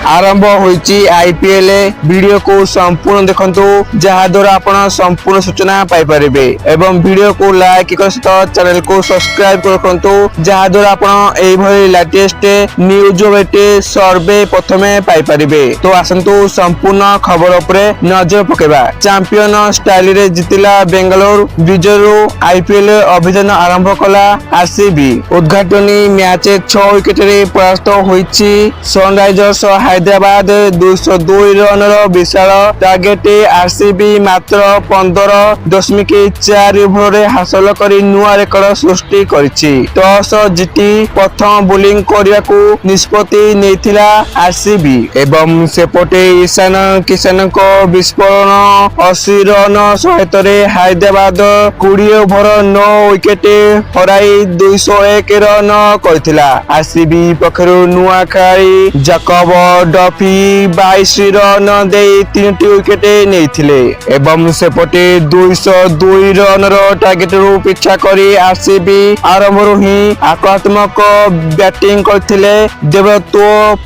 आरंभ होईची IPL video को संपूर्ण देखंतु जहा द्वारा आपण संपूर्ण सूचना पाई परिबे एवं वीडियो को लाइक कर सहित चैनल को सब्सक्राइब करखंतु जहा द्वारा आपण एई भली लेटेस्ट न्यूज वेटे सर्वे प्रथमे पाई परिबे। तो आसंतु संपूर्ण खबर उपरे नजर पकेबा। चैंपियन स्टाइल रे जितिला बेंगलोर विजयरू आईपीएल अभियान आरंभ कला आरसीबी। उद्घाटनी मैच 6 विकेट रे परास्त होईची सनराइजर्स हैदराबाद 202 रन विशाल टार्गेट आरसीबी मात्र 15.4 ओवर हासिल करी नुआ रेकर्ड सृष्टि करिछि। टॉस जीति प्रथम बोलिंग करियाकू निष्पत्ति नेथिला आरसीबी एवं सेपटे ईशान किशन को विस्फोरण 80 रन सहित हैदराबाद 20 ओवर 9 विकेट हराई 201 रन करथिला। आरसीबी पक्षरु नुआखाई जाकब डफी 22 रन दे 3 विकेट नेथिले एवं सेपटे 202 रन टार्गेट रु पीछा करी आरसीबी आरंभ ही आक्रामक बैटिंग करथिले। देवदत्त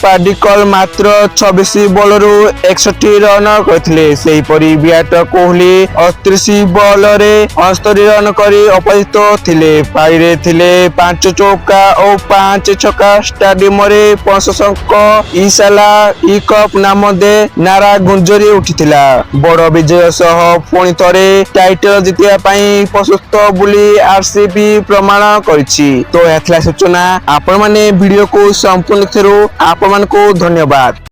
पाडिक्कल मात्र 26 बॉल रु 61 रन करथिले। सेही परी विराट कोहली 38 बॉल रे 69 रन करी अपराजित थिले। पाइरे थिले 5 चौका और 5 छक्का। स्टेडियम रे प्रशंसक इसाला ई कप नाम दे नारा गुंजरी उठिथिला। बड़ विजय सह पुणी थरे टाइटल जितिया पई प्रस्तुत बुली आरसीबी प्रमाण करिछि। तो एथला सूचना आपण माने वीडियो को संपूर्ण थरो आपण मान को धन्यवाद।